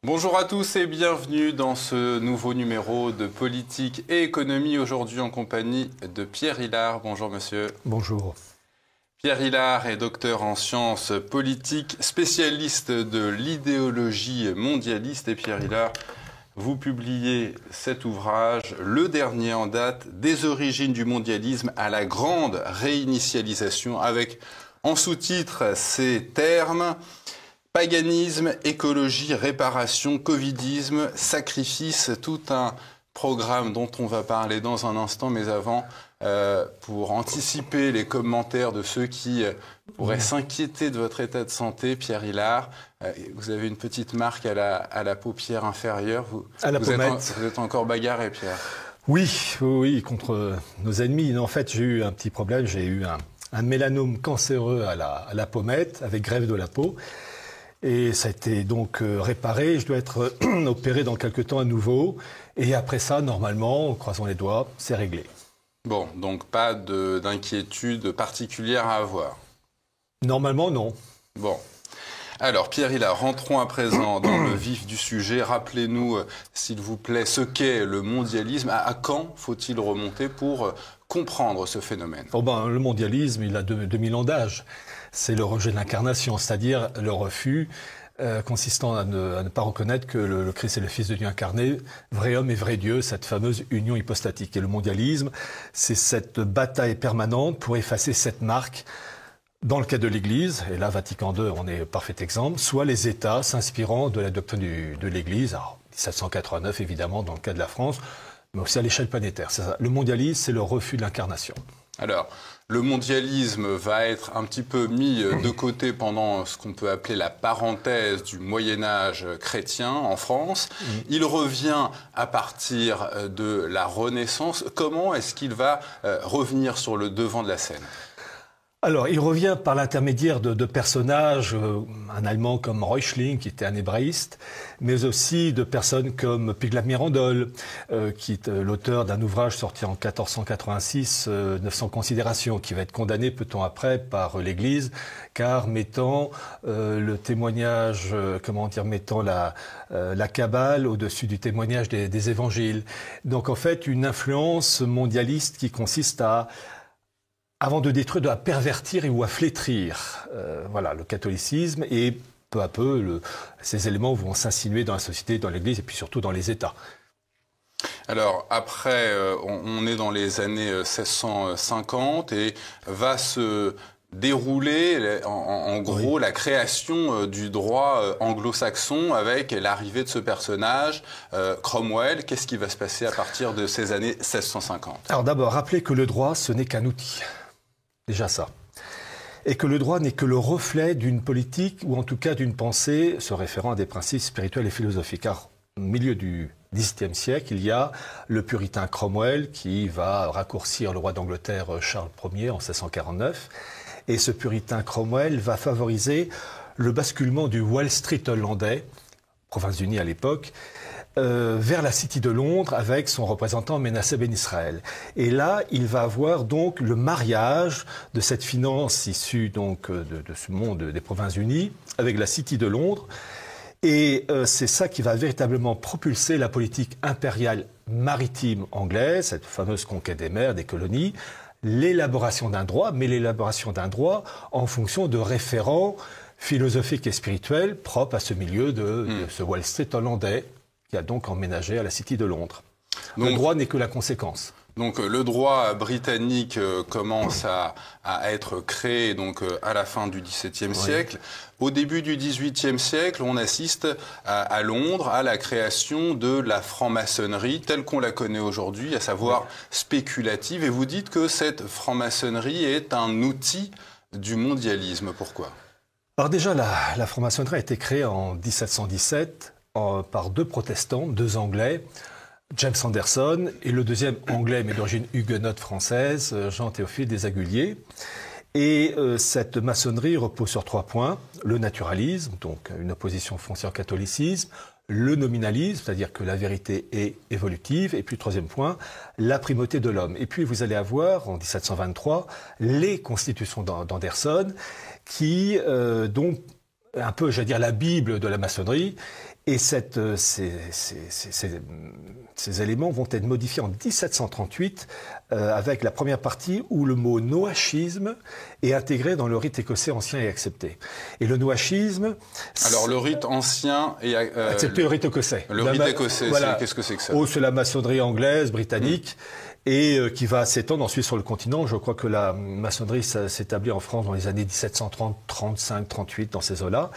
Bonjour à tous et bienvenue dans ce nouveau numéro de Politique et Économie, aujourd'hui en compagnie de Pierre Hilard. Bonjour monsieur. Bonjour. Pierre Hilard est docteur en sciences politiques, spécialiste de l'idéologie mondialiste. Et Pierre Hilard, vous publiez cet ouvrage, le dernier en date, des origines du mondialisme à la grande réinitialisation, avec en sous-titre ces termes: paganisme, écologie, réparation, covidisme, sacrifice, tout un programme dont on va parler dans un instant. Mais avant, pour anticiper les commentaires de ceux qui pourraient s'inquiéter de votre état de santé, Pierre Hilard, vous avez une petite marque à la paupière inférieure. À la pommette. Vous êtes encore bagarré, Pierre. Oui, contre nos ennemis. En fait, j'ai eu un petit problème. J'ai eu un mélanome cancéreux à la pommette, avec greffe de la peau. Et ça a été donc réparé. Je dois être opéré dans quelques temps à nouveau. Et après ça, normalement, croisons les doigts, c'est réglé. Bon, donc pas d'inquiétude particulière à avoir. Normalement, non. Bon. Alors, Pierre Hilard, rentrons à présent dans le vif du sujet. Rappelez-nous, s'il vous plaît, ce qu'est le mondialisme. À quand faut-il remonter pour comprendre ce phénomène? Le mondialisme, il a 2000 ans d'âge. C'est le rejet de l'incarnation, c'est-à-dire le refus consistant à ne pas reconnaître que le Christ est le Fils de Dieu incarné, vrai homme et vrai Dieu, cette fameuse union hypostatique. Et le mondialisme, c'est cette bataille permanente pour effacer cette marque. Dans le cas de l'Église, et là, Vatican II en est un parfait exemple, soit les États s'inspirant de la doctrine de l'Église, alors 1789 évidemment dans le cas de la France, mais aussi à l'échelle planétaire. Le mondialisme, c'est le refus de l'incarnation. Alors, le mondialisme va être un petit peu mis de côté pendant ce qu'on peut appeler la parenthèse du Moyen-Âge chrétien en France. Il revient à partir de la Renaissance. Comment est-ce qu'il va revenir sur le devant de la scène ? Alors, il revient par l'intermédiaire de personnages, un Allemand comme Reuchlin, qui était un hébraïste, mais aussi de personnes comme Pygmalion Mirandol, qui est l'auteur d'un ouvrage sorti en 1486, 900 considérations, qui va être condamné peu de temps après par l'Église, car mettant le témoignage, mettant la Kabbale au-dessus du témoignage des évangiles. Donc, en fait, une influence mondialiste qui consiste avant de détruire, à pervertir ou à flétrir le catholicisme, et peu à peu, ces éléments vont s'insinuer dans la société, dans l'Église et puis surtout dans les États. Alors après, on est dans les années 1650 et va se dérouler en gros la création du droit anglo-saxon avec l'arrivée de ce personnage, Cromwell. Qu'est-ce qui va se passer à partir de ces années 1650 ? Alors d'abord, rappelez que le droit, ce n'est qu'un outil. Déjà ça. Et que le droit n'est que le reflet d'une politique, ou en tout cas d'une pensée se référant à des principes spirituels et philosophiques. Car au milieu du XVIIe siècle, il y a le puritain Cromwell qui va raccourcir le roi d'Angleterre Charles Ier en 1649. Et ce puritain Cromwell va favoriser le basculement du Wall Street hollandais, Provinces-Unies à l'époque, vers la City de Londres avec son représentant Menasseh Ben Israël. Et là, il va avoir donc le mariage de cette finance issue donc de ce monde des Provinces-Unies avec la City de Londres. Et c'est ça qui va véritablement propulser la politique impériale maritime anglaise, cette fameuse conquête des mers, des colonies, l'élaboration d'un droit, mais l'élaboration d'un droit en fonction de référents philosophiques et spirituels propres à ce milieu de ce Wall Street hollandais, qui a donc emménagé à la City de Londres. Donc, le droit n'est que la conséquence. Donc le droit britannique commence à être créé donc à la fin du XVIIe siècle. Au début du XVIIIe siècle, on assiste à Londres à la création de la franc-maçonnerie telle qu'on la connaît aujourd'hui, à savoir spéculative. Et vous dites que cette franc-maçonnerie est un outil du mondialisme. Pourquoi ? Alors déjà, la franc-maçonnerie a été créée en 1717 par deux protestants, deux Anglais, James Anderson, et le deuxième Anglais, mais d'origine huguenote française, Jean-Théophile des Aguiliers. Et cette maçonnerie repose sur 3 points. Le naturalisme, donc une opposition foncière au catholicisme. Le nominalisme, c'est-à-dire que la vérité est évolutive. Et puis, 3e point, la primauté de l'homme. Et puis, vous allez avoir, en 1723, les constitutions d'Anderson qui, donc, un peu, j'allais dire, la Bible de la maçonnerie. Et ces éléments vont être modifiés en 1738 avec la première partie où le mot noachisme est intégré dans le rite écossais ancien et accepté. Et le noachisme... Alors le rite ancien et... accepté le rite écossais. Le rite écossais, voilà. Qu'est-ce que c'est que ça? C'est la maçonnerie anglaise, britannique. Et qui va s'étendre ensuite sur le continent. Je crois que la maçonnerie s'établit en France dans les années 1730, 35, 38, dans ces eaux-là.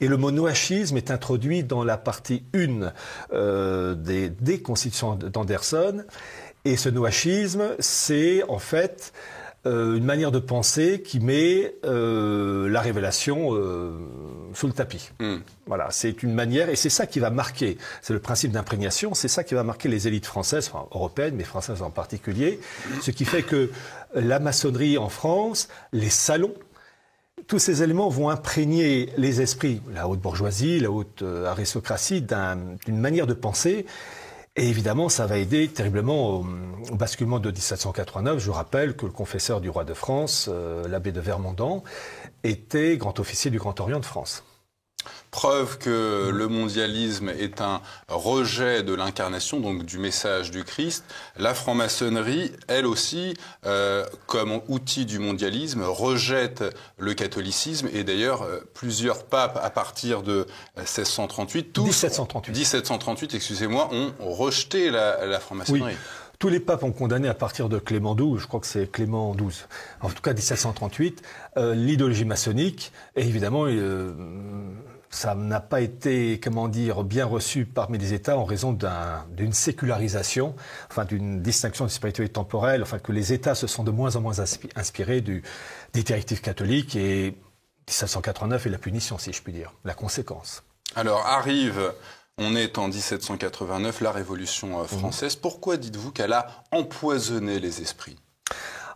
Et le mot noachisme est introduit dans la partie 1 des constitutions d'Anderson. Et ce noachisme, c'est en fait une manière de penser qui met la révélation sous le tapis. Voilà, c'est une manière, et c'est ça qui va marquer, c'est le principe d'imprégnation, c'est ça qui va marquer les élites françaises, enfin européennes, mais françaises en particulier, ce qui fait que la maçonnerie en France, les salons, tous ces éléments vont imprégner les esprits, la haute bourgeoisie, la haute aristocratie, d'une manière de penser. Et évidemment, ça va aider terriblement au basculement de 1789. Je vous rappelle que le confesseur du roi de France, l'abbé de Vermondans, était grand officier du Grand Orient de France. Preuve que le mondialisme est un rejet de l'incarnation, donc du message du Christ. La franc-maçonnerie, elle aussi, comme outil du mondialisme, rejette le catholicisme. Et d'ailleurs, plusieurs papes, à partir de 1638, 1738, excusez-moi, ont rejeté la franc-maçonnerie. Oui. Tous les papes ont condamné à partir de Clément XII, je crois que c'est Clément XII, en tout cas 1738, l'idéologie maçonnique. Et évidemment, ça n'a pas été, bien reçu parmi les États en raison d'une sécularisation, enfin d'une distinction de spiritualité temporelle, enfin que les États se sont de moins en moins inspirés des directives catholiques, et 1789 est la punition, si je puis dire, la conséquence. Alors on est en 1789, la Révolution française. Pourquoi dites-vous qu'elle a empoisonné les esprits?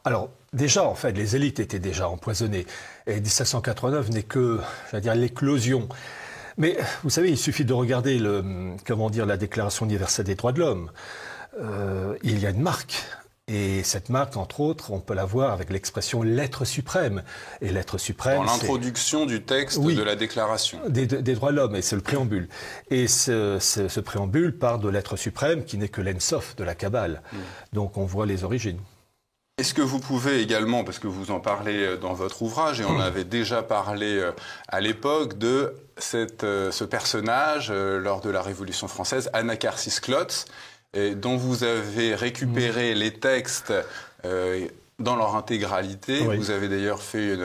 Alors, déjà, en fait, les élites étaient déjà empoisonnées. Et 1789 n'est que, l'éclosion. Mais, vous savez, il suffit de regarder la Déclaration universelle des droits de l'homme. Il y a une marque. Et cette marque, entre autres, on peut la voir avec l'expression lettre suprême. Et lettre suprême, dans l'introduction du texte de la Déclaration des droits de l'homme, et c'est le préambule. Et ce préambule part de lettre suprême qui n'est que l'ensof de la Kabbale. Donc on voit les origines. Est-ce que vous pouvez également, parce que vous en parlez dans votre ouvrage, et on avait déjà parlé à l'époque de ce personnage lors de la Révolution française, Anacharsis Clootz, dont vous avez récupéré les textes dans leur intégralité. Oui. Vous avez d'ailleurs fait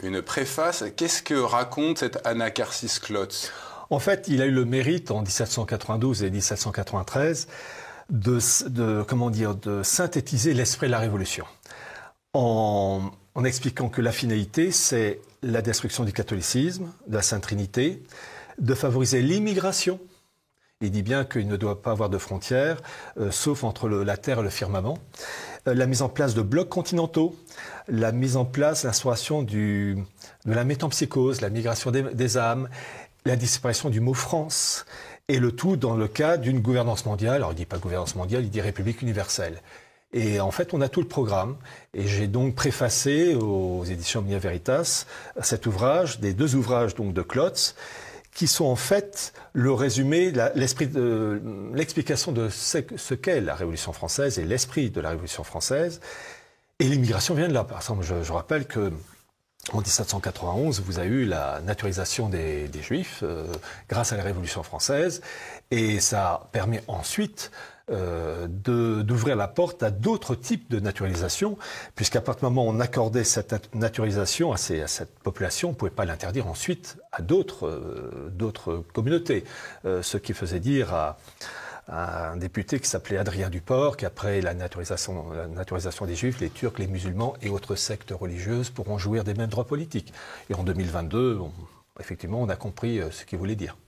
une préface. Qu'est-ce que raconte cet Anacharsis Clootz? En fait, il a eu le mérite en 1792 et 1793 de synthétiser l'esprit de la Révolution en expliquant que la finalité, c'est la destruction du catholicisme, de la Sainte Trinité, de favoriser l'immigration. Il dit bien qu'il ne doit pas avoir de frontières, sauf entre la terre et le firmament. La mise en place de blocs continentaux, la mise en place, l'instauration de la métempsychose, la migration des âmes, la disparition du mot France, et le tout dans le cadre d'une gouvernance mondiale. Alors il ne dit pas gouvernance mondiale, il dit République universelle. Et en fait, on a tout le programme. Et j'ai donc préfacé aux éditions Omnia Veritas cet ouvrage, des deux ouvrages donc de Clootz, qui sont en fait le résumé, l'explication de ce qu'est la Révolution française et l'esprit de la Révolution française. Et l'immigration vient de là. Par exemple, je rappelle que en 1791, vous avez eu la naturalisation des Juifs grâce à la Révolution française, et ça permet ensuite d'ouvrir la porte à d'autres types de naturalisation, puisqu'à partir du moment où on accordait cette naturalisation à cette population, on ne pouvait pas l'interdire ensuite à d'autres communautés. Ce qui faisait dire à un député qui s'appelait Adrien Duport qu'après la naturalisation des Juifs, les Turcs, les musulmans et autres sectes religieuses pourront jouir des mêmes droits politiques. Et en 2022, effectivement, on a compris ce qu'il voulait dire.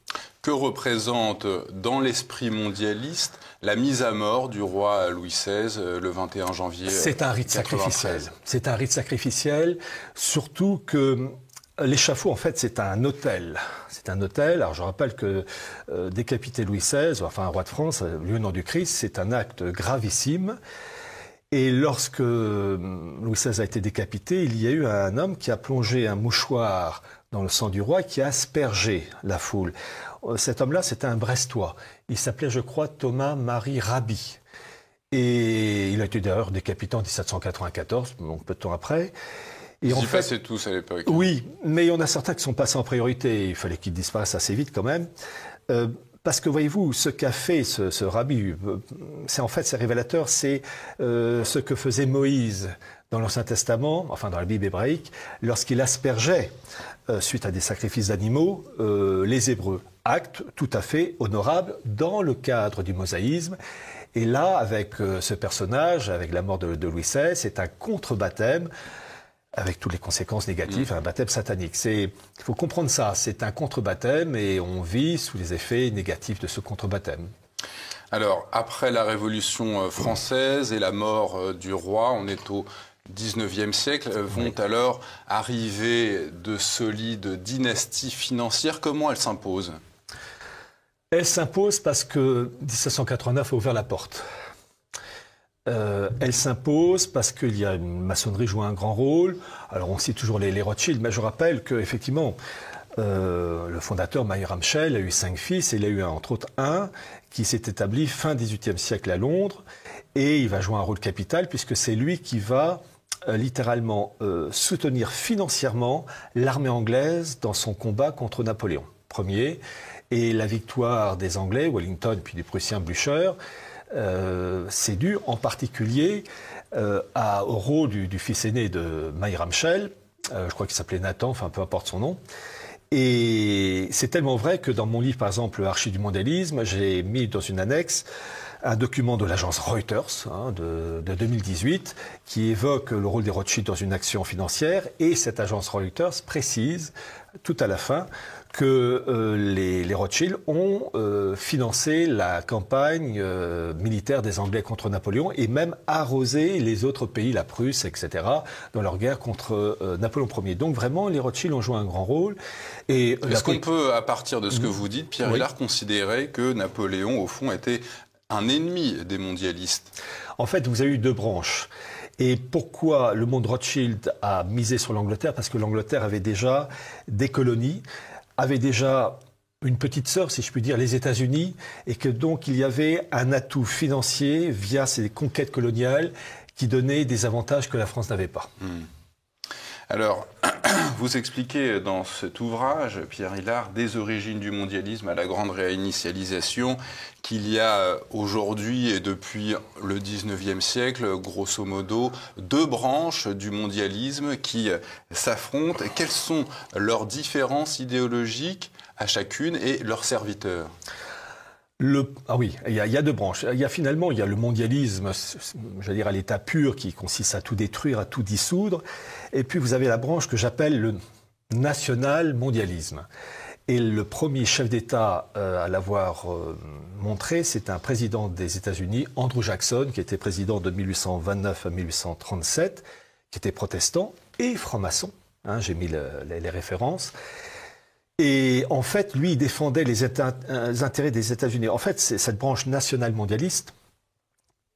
Que représente dans l'esprit mondialiste la mise à mort du roi Louis XVI le 21 janvier 1993 ? C'est un rite sacrificiel. C'est un rite sacrificiel, surtout que l'échafaud, en fait, c'est un autel. C'est un autel. Alors, je rappelle que décapiter Louis XVI, enfin un roi de France, lui au nom du Christ, c'est un acte gravissime. Et lorsque Louis XVI a été décapité, il y a eu un homme qui a plongé un mouchoir dans le sang du roi qui a aspergé la foule. Cet homme-là, c'était un Brestois. Il s'appelait, je crois, Thomas-Marie Raby. Et il a été d'ailleurs décapité en 1794, donc peu de temps après. Ils y passaient tous à l'époque. Oui, mais il y en a certains qui sont passés en priorité. Il fallait qu'ils disparaissent assez vite quand même. Parce que voyez-vous, ce qu'a fait ce Raby, c'est révélateur, c'est ce que faisait Moïse dans l'Ancien Testament, enfin dans la Bible hébraïque, lorsqu'il aspergeait, suite à des sacrifices d'animaux, les Hébreux. Acte tout à fait honorable dans le cadre du mosaïsme. Et là, avec ce personnage, avec la mort de Louis XVI, c'est un contre-baptême, avec toutes les conséquences négatives, un baptême satanique. Il faut comprendre ça, c'est un contre-baptême et on vit sous les effets négatifs de ce contre-baptême. Alors, après la Révolution française et la mort du roi, on est au XIXe siècle, vont alors arriver de solides dynasties financières. Comment elles s'imposent ? Elles s'imposent parce que 1789 a ouvert la porte. Elle s'impose parce qu'il y a une maçonnerie joue un grand rôle. Alors on cite toujours les Rothschild, mais je rappelle qu'effectivement, le fondateur Mayer Amschel a eu 5 fils et il a eu entre autres un qui s'est établi fin XVIIIe siècle à Londres et il va jouer un rôle capital puisque c'est lui qui va littéralement soutenir financièrement l'armée anglaise dans son combat contre Napoléon Ier et la victoire des Anglais, Wellington puis du Prussien Blücher. C'est dû en particulier au rôle du fils aîné de Mayer Amschel, je crois qu'il s'appelait Nathan, enfin peu importe son nom. Et c'est tellement vrai que dans mon livre, par exemple, Archives du mondialisme, j'ai mis dans une annexe un document de l'agence Reuters de 2018 qui évoque le rôle des Rothschild dans une action financière. Et cette agence Reuters précise tout à la fin que les Rothschild ont financé la campagne militaire des Anglais contre Napoléon et même arrosé les autres pays, la Prusse, etc., dans leur guerre contre Napoléon Ier. Donc vraiment, les Rothschild ont joué un grand rôle. Est-ce qu'on peut, à partir de ce que vous dites, Pierre Hillard, considérer que Napoléon, au fond, était un ennemi des mondialistes? En fait, vous avez eu 2 branches. Et pourquoi le monde Rothschild a misé sur l'Angleterre? Parce que l'Angleterre avait déjà des colonies, avait déjà une petite sœur, si je puis dire, les États-Unis, et que donc il y avait un atout financier via ces conquêtes coloniales qui donnaient des avantages que la France n'avait pas. Alors, vous expliquez dans cet ouvrage, Pierre Hillard, des origines du mondialisme à la grande réinitialisation, qu'il y a aujourd'hui et depuis le XIXe siècle, grosso modo, 2 branches du mondialisme qui s'affrontent. Quelles sont leurs différences idéologiques à chacune et leurs serviteurs? Ah oui, il y a 2 branches. Il y a le mondialisme, j'allais dire à l'état pur, qui consiste à tout détruire, à tout dissoudre. Et puis vous avez la branche que j'appelle le national-mondialisme. Et le premier chef d'État à l'avoir montré, c'est un président des États-Unis, Andrew Jackson, qui était président de 1829 à 1837, qui était protestant et franc-maçon. J'ai mis les références. Et en fait, lui, il défendait les intérêts des États-Unis. En fait, cette branche nationale mondialiste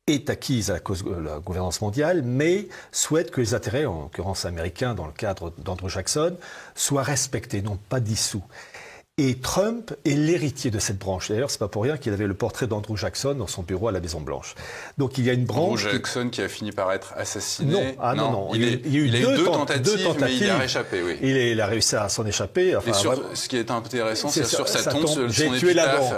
est acquise à la gouvernance mondiale, mais souhaite que les intérêts, en l'occurrence américains, dans le cadre d'Andrew Jackson, soient respectés, non pas dissous. Et Trump est l'héritier de cette branche. D'ailleurs, c'est pas pour rien qu'il avait le portrait d'Andrew Jackson dans son bureau à la Maison-Blanche. Donc il y a une branche. Andrew Jackson qui a fini par être assassiné. Non. Il y a eu deux tentatives, mais il a réchappé, oui. Il a réussi à s'en échapper. Enfin, ce qui est intéressant, c'est sur sa tombe, j'ai tué la banque.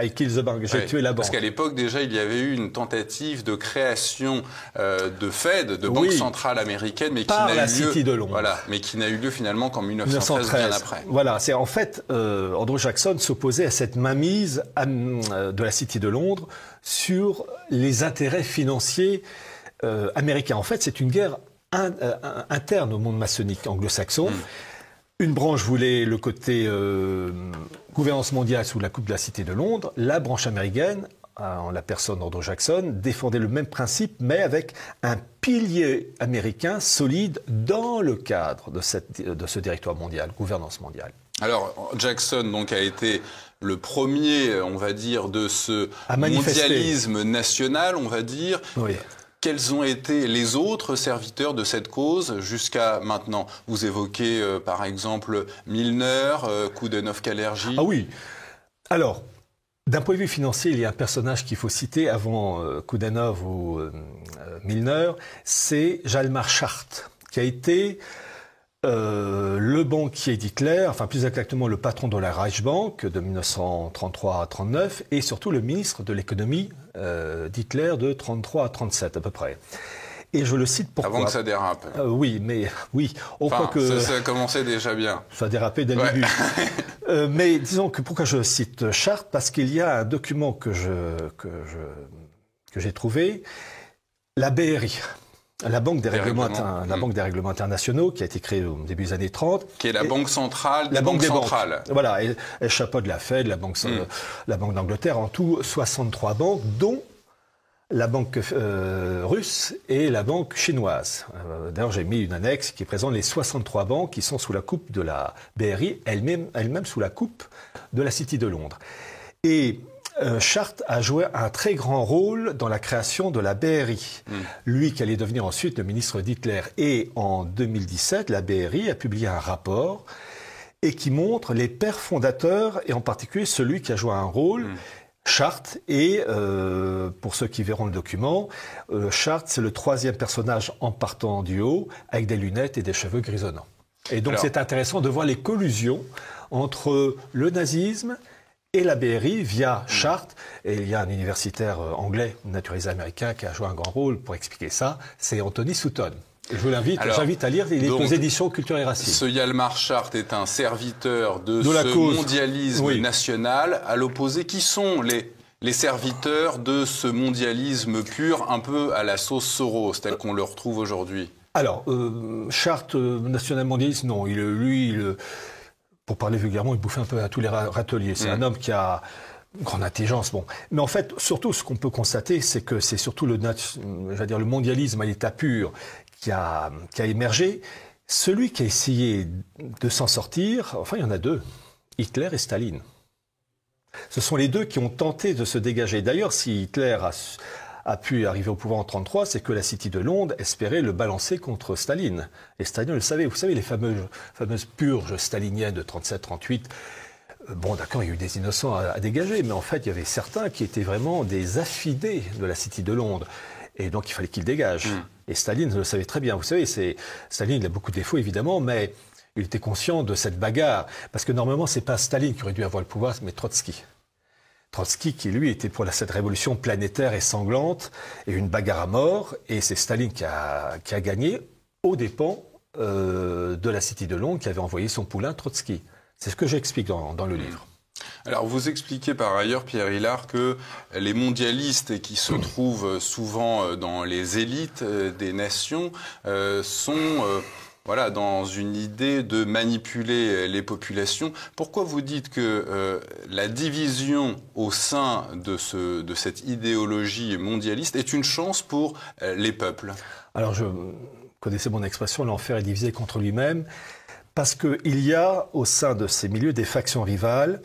I killed the bank. J'ai tué la banque. Parce qu'à l'époque, déjà, il y avait eu une tentative de création de Fed, de banque centrale américaine, mais qui n'a eu lieu. City de Londres. Voilà, mais qui n'a eu lieu finalement qu'en 1913, bien après. Voilà, c'est en fait. Andrew Jackson s'opposait à cette mainmise de la City de Londres sur les intérêts financiers américains. En fait, c'est une guerre interne au monde maçonnique anglo-saxon. Une branche voulait le côté gouvernance mondiale sous la coupe de la Cité de Londres. La branche américaine, en la personne d'Andrew Jackson, défendait le même principe, mais avec un pilier américain solide dans le cadre de ce directoire mondial, gouvernance mondiale. Alors, Jackson donc a été le premier, on va dire, de ce mondialisme national, on va dire. Oui. Quels ont été les autres serviteurs de cette cause jusqu'à maintenant? Vous évoquez par exemple Milner, Koudenov-Kalergi. Ah oui. Alors, d'un point de vue financier, il y a un personnage qu'il faut citer avant Koudenov ou Milner, c'est Hjalmar Schacht, qui a été le banquier d'Hitler, enfin plus exactement le patron de la Reichsbank de 1933 à 1939, et surtout le ministre de l'économie d'Hitler de 1933 à 1937 à peu près. Et je le cite pourquoi. Avant que ça dérape. Oui, mais oui, on croit que ça commençait déjà bien. Ça a dérapé dès le début. Mais disons que pourquoi je cite Schacht, parce qu'il y a un document que j'ai trouvé, la BRI. La Banque des règlements internationaux, qui a été créée au début des années 30. Qui est la banque centrale des banques centrales. Voilà, et chapeau de la Fed, la Banque d'Angleterre, en tout 63 banques, dont la banque russe et la banque chinoise. D'ailleurs, j'ai mis une annexe qui présente les 63 banques qui sont sous la coupe de la BRI, elle-même sous la coupe de la City de Londres. Et Schacht a joué un très grand rôle dans la création de la BRI. Lui qui allait devenir ensuite le ministre d'Hitler. Et en 2017, la BRI a publié un rapport et qui montre les pères fondateurs et en particulier celui qui a joué un rôle, Schacht. Et pour ceux qui verront le document, Schacht c'est le troisième personnage en partant du haut avec des lunettes et des cheveux grisonnants. Et donc c'est intéressant de voir les collusions entre le nazisme et la BRI via Schacht. Et il y a un universitaire anglais, naturalisé américain, qui a joué un grand rôle pour expliquer ça. C'est Anthony Sutton. J'invite à lire, il est aux éditions Culture et Racisme. Ce Hjalmar Schacht est un serviteur de ce mondialisme national. À l'opposé, qui sont les serviteurs de ce mondialisme pur, un peu à la sauce Soros, tel qu'on le retrouve aujourd'hui? Alors, Schacht, national mondialiste, non. Pour parler vulgairement, il bouffait un peu à tous les râteliers. C'est un homme qui a une grande intelligence. Bon. Mais en fait, surtout, ce qu'on peut constater, c'est que c'est surtout le mondialisme à l'état pur qui a émergé. Celui qui a essayé de s'en sortir, enfin, il y en a deux, Hitler et Staline. Ce sont les deux qui ont tenté de se dégager. D'ailleurs, si Hitler a pu arriver au pouvoir en 1933, c'est que la City de Londres espérait le balancer contre Staline. Et Staline le savait. Vous savez, les fameuses purges staliniennes de 1937-1938, bon, d'accord, il y a eu des innocents à dégager, mais en fait, il y avait certains qui étaient vraiment des affidés de la City de Londres. Et donc, il fallait qu'ils dégagent. Et Staline le savait très bien. Vous savez, Staline, il a beaucoup de défauts, évidemment, mais il était conscient de cette bagarre. Parce que normalement, c'est pas Staline qui aurait dû avoir le pouvoir, mais Trotsky. Trotsky qui, lui, était pour cette révolution planétaire et sanglante, et une bagarre à mort, et c'est Staline qui a gagné aux dépens de la City de Londres, qui avait envoyé son poulain Trotsky. C'est ce que j'explique dans le livre. Alors, vous expliquez par ailleurs, Pierre Hilard, que les mondialistes qui se trouvent souvent dans les élites des nations sont dans une idée de manipuler les populations. Pourquoi vous dites que la division au sein de cette idéologie mondialiste est une chance pour les peuples? Alors, je connaissez mon expression, l'enfer est divisé contre lui-même, parce qu'il y a au sein de ces milieux des factions rivales,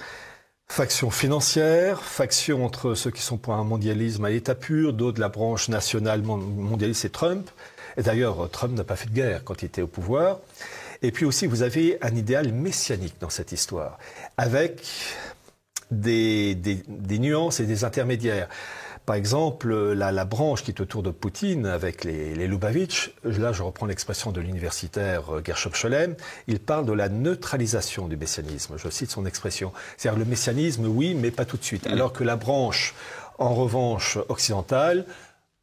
factions financières, factions entre ceux qui sont pour un mondialisme à l'état pur, d'autres de la branche nationale mondialiste et Trump. Et d'ailleurs, Trump n'a pas fait de guerre quand il était au pouvoir. Et puis aussi, vous avez un idéal messianique dans cette histoire, avec des nuances et des intermédiaires. Par exemple, la branche qui est autour de Poutine, avec les Lubavitch, là je reprends l'expression de l'universitaire Gershom Scholem, il parle de la neutralisation du messianisme, je cite son expression. C'est-à-dire le messianisme, oui, mais pas tout de suite. Alors que la branche, en revanche, occidentale,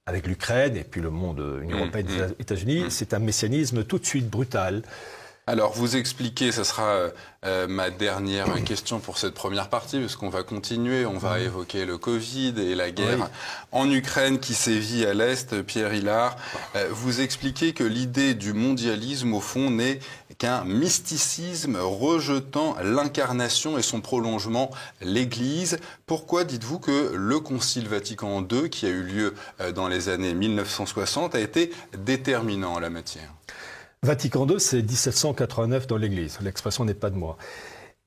avec l'Ukraine et puis le monde, Union européenne et les États-Unis, c'est un messianisme tout de suite brutal. Alors, vous expliquez, ce sera ma dernière question pour cette première partie, parce qu'on va continuer, on va évoquer le Covid et la guerre en Ukraine qui sévit à l'Est. Pierre Hilard, vous expliquez que l'idée du mondialisme, au fond, n'est qu'un mysticisme rejetant l'incarnation et son prolongement, l'Église. Pourquoi dites-vous que le Concile Vatican II, qui a eu lieu dans les années 1960, a été déterminant en la matière ? Vatican II, c'est 1789 dans l'Église. L'expression n'est pas de moi.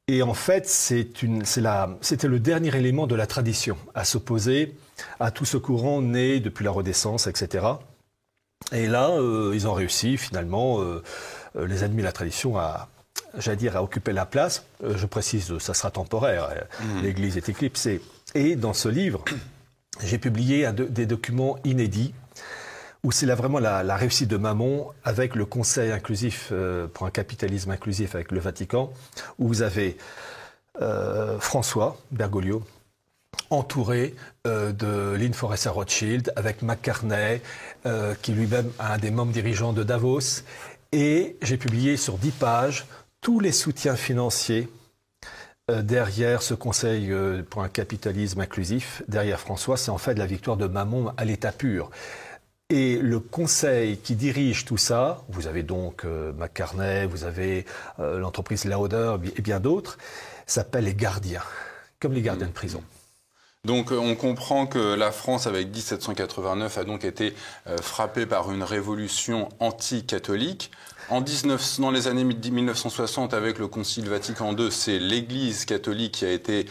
Et en fait, c'était le dernier élément de la tradition à s'opposer à tout ce courant né depuis la Renaissance, etc. Et là, ils ont réussi finalement, les ennemis de la tradition, j'allais dire, à occuper la place. Je précise, ça sera temporaire. L'Église est éclipsée. Et dans ce livre, j'ai publié des documents inédits où c'est là vraiment la réussite de Mamon avec le Conseil inclusif pour un capitalisme inclusif avec le Vatican, où vous avez François Bergoglio, entouré de Lynn Forrester Rothschild, avec McCartney, qui lui-même est un des membres dirigeants de Davos. Et j'ai publié sur 10 pages tous les soutiens financiers derrière ce conseil pour un capitalisme inclusif, derrière François. C'est en fait la victoire de Mamon à l'état pur. Et le conseil qui dirige tout ça, vous avez donc McCartney, vous avez l'entreprise Lauder et bien d'autres, s'appelle les gardiens, comme les gardiens de prison. Donc on comprend que la France, avec 1789, a donc été frappée par une révolution anti-catholique. Dans les années 1960, avec le Concile Vatican II, c'est l'Église catholique qui a été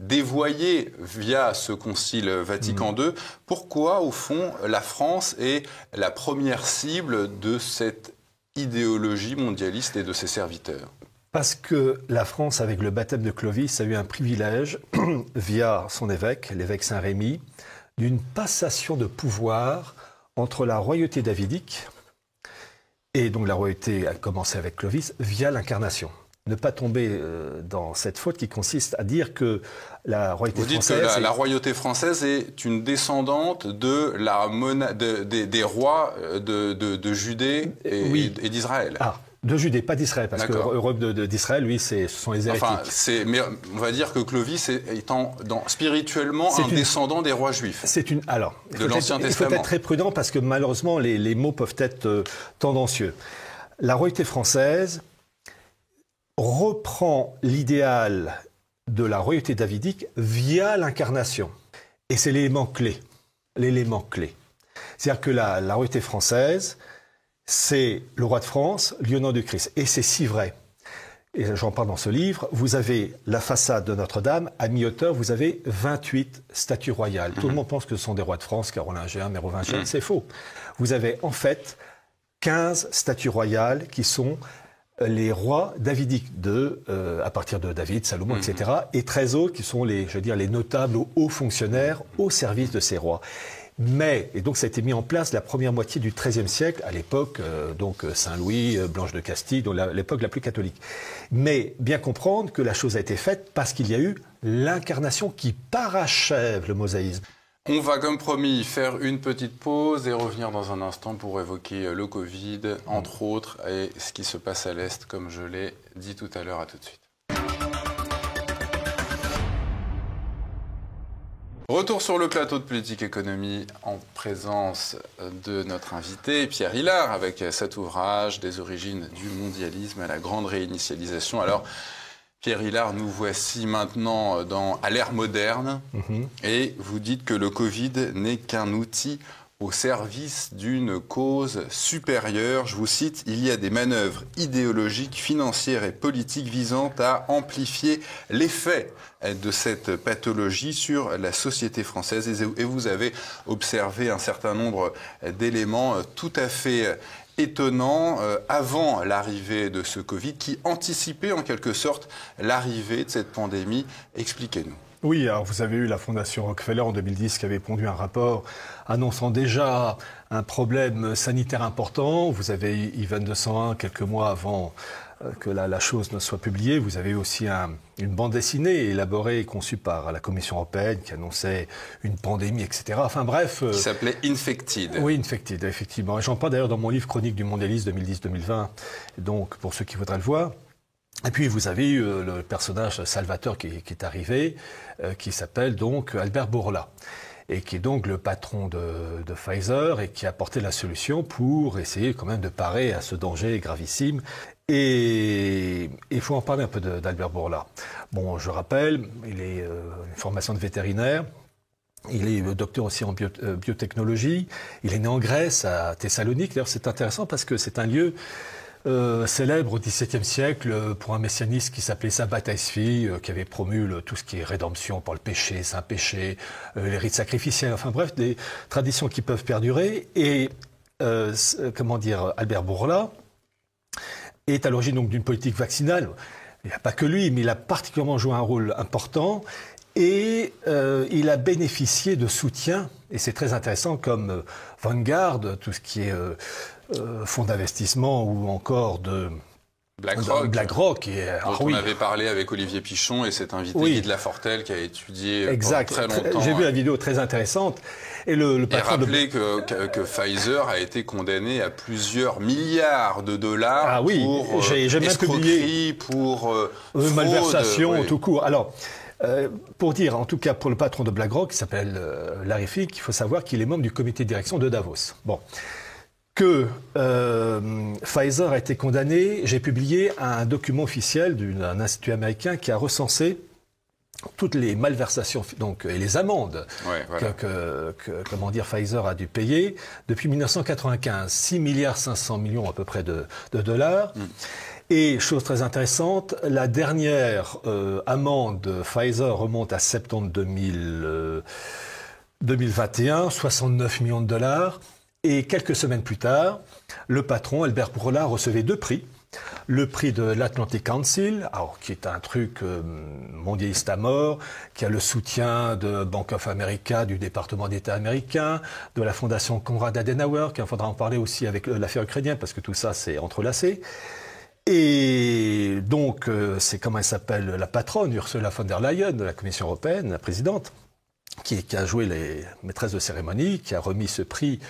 dévoyée via ce Concile Vatican II. Pourquoi, au fond, la France est la première cible de cette idéologie mondialiste et de ses serviteurs? Parce que la France, avec le baptême de Clovis, a eu un privilège, via son évêque, l'évêque Saint-Rémy, d'une passation de pouvoir entre la royauté davidique, et donc la royauté a commencé avec Clovis, via l'incarnation. Ne pas tomber dans cette faute qui consiste à dire que la royauté française... Vous dites que la royauté française est une descendante de des rois de Judée et d'Israël. Ah, de Judée, pas d'Israël, parce que l'Europe d'Israël, lui, ce sont les hérétiques. Enfin, mais on va dire que Clovis étant spirituellement un descendant des rois juifs. De l'Ancien Testament. Il faut être très prudent parce que malheureusement, les mots peuvent être tendancieux. La royauté française reprend l'idéal de la royauté davidique via l'incarnation. Et c'est l'élément clé. L'élément clé. C'est-à-dire que la royauté française, c'est le roi de France, lieutenant du Christ. Et c'est si vrai. Et j'en parle dans ce livre. Vous avez la façade de Notre-Dame. À mi-hauteur, vous avez 28 statues royales. Tout le monde pense que ce sont des rois de France, carolingien, mérovingien. C'est faux. Vous avez en fait 15 statues royales qui sont les rois davidiques à partir de David, Salomon, etc. Et 13 autres qui sont les notables ou hauts fonctionnaires au service de ces rois. Et donc ça a été mis en place la première moitié du XIIIe siècle, à l'époque, donc Saint-Louis, Blanche de Castille, donc l'époque la plus catholique. Mais bien comprendre que la chose a été faite parce qu'il y a eu l'incarnation qui parachève le mosaïsme. On va, comme promis, faire une petite pause et revenir dans un instant pour évoquer le Covid, entre autres, et ce qui se passe à l'Est, comme je l'ai dit tout à l'heure. À tout de suite. Retour sur le plateau de Politique Économie en présence de notre invité Pierre Hilard avec cet ouvrage des origines du mondialisme à la grande réinitialisation. Alors, Pierre Hilard, nous voici maintenant à l'ère moderne et vous dites que le Covid n'est qu'un outil au service d'une cause supérieure. Je vous cite, « Il y a des manœuvres idéologiques, financières et politiques visant à amplifier l'effet de cette pathologie sur la société française. » Et vous avez observé un certain nombre d'éléments tout à fait étonnants avant l'arrivée de ce Covid, qui anticipaient en quelque sorte l'arrivée de cette pandémie. Expliquez-nous. Oui, alors vous avez eu la Fondation Rockefeller en 2010 qui avait pondu un rapport annonçant déjà un problème sanitaire important. Vous avez Yvan 201 quelques mois avant que la chose ne soit publiée. Vous avez aussi une bande dessinée élaborée et conçue par la Commission européenne qui annonçait une pandémie, etc. Enfin bref. Qui s'appelait Infected. Oui, Infected, effectivement. Et j'en parle d'ailleurs dans mon livre Chronique du mondialisme 2010-2020, donc pour ceux qui voudraient le voir. Et puis vous avez eu le personnage salvateur qui est arrivé, qui s'appelle donc Albert Bourla, et qui est donc le patron de Pfizer et qui a apporté la solution pour essayer quand même de parer à ce danger gravissime. Et il faut en parler un peu d'Albert Bourla. Bon, je rappelle, il est une formation de vétérinaire. Il est docteur aussi en biotechnologie. Il est né en Grèce, à Thessalonique. D'ailleurs, c'est intéressant parce que c'est un lieu célèbre au XVIIe siècle pour un messianiste qui s'appelait Sabbatai-Sfi, qui avait promu tout ce qui est rédemption par le péché, Saint-Péché, les rites sacrificiels, enfin bref, des traditions qui peuvent perdurer. Et Albert Bourla est à l'origine donc d'une politique vaccinale. Il n'y a pas que lui, mais il a particulièrement joué un rôle important. Et il a bénéficié de soutien, et c'est très intéressant, comme Vanguard, tout ce qui est fonds d'investissement ou encore de BlackRock. On avait parlé avec Olivier Pichon et cet invité Guy de Lafortelle qui a étudié très longtemps. J'ai vu la vidéo très intéressante. Et le patron rappelé que Pfizer a été condamné à plusieurs milliards de dollars pour escroquerie, pour fraude, malversation, tout court. Alors, pour dire, en tout cas pour le patron de BlackRock, qui s'appelle Larry Fink, il faut savoir qu'il est membre du comité de direction de Davos. Bon. Que Pfizer a été condamné, j'ai publié un document officiel d'un institut américain qui a recensé toutes les malversations et les amendes que Pfizer a dû payer depuis 1995, 6 milliards 500 millions à peu près de dollars. Et chose très intéressante, la dernière amende de Pfizer remonte à septembre 2021, 69 millions de dollars. Et quelques semaines plus tard, le patron, Albert Bourla, recevait 2 prix. Le prix de l'Atlantic Council, qui est un truc mondialiste à mort, qui a le soutien de Bank of America, du département d'État américain, de la fondation Konrad Adenauer, qu'il faudra en parler aussi avec l'affaire ukrainienne, parce que tout ça, c'est entrelacé. Et donc, c'est comment elle s'appelle, la patronne, Ursula von der Leyen, de la Commission européenne, la présidente, qui a joué les maîtresses de cérémonie, qui a remis ce prix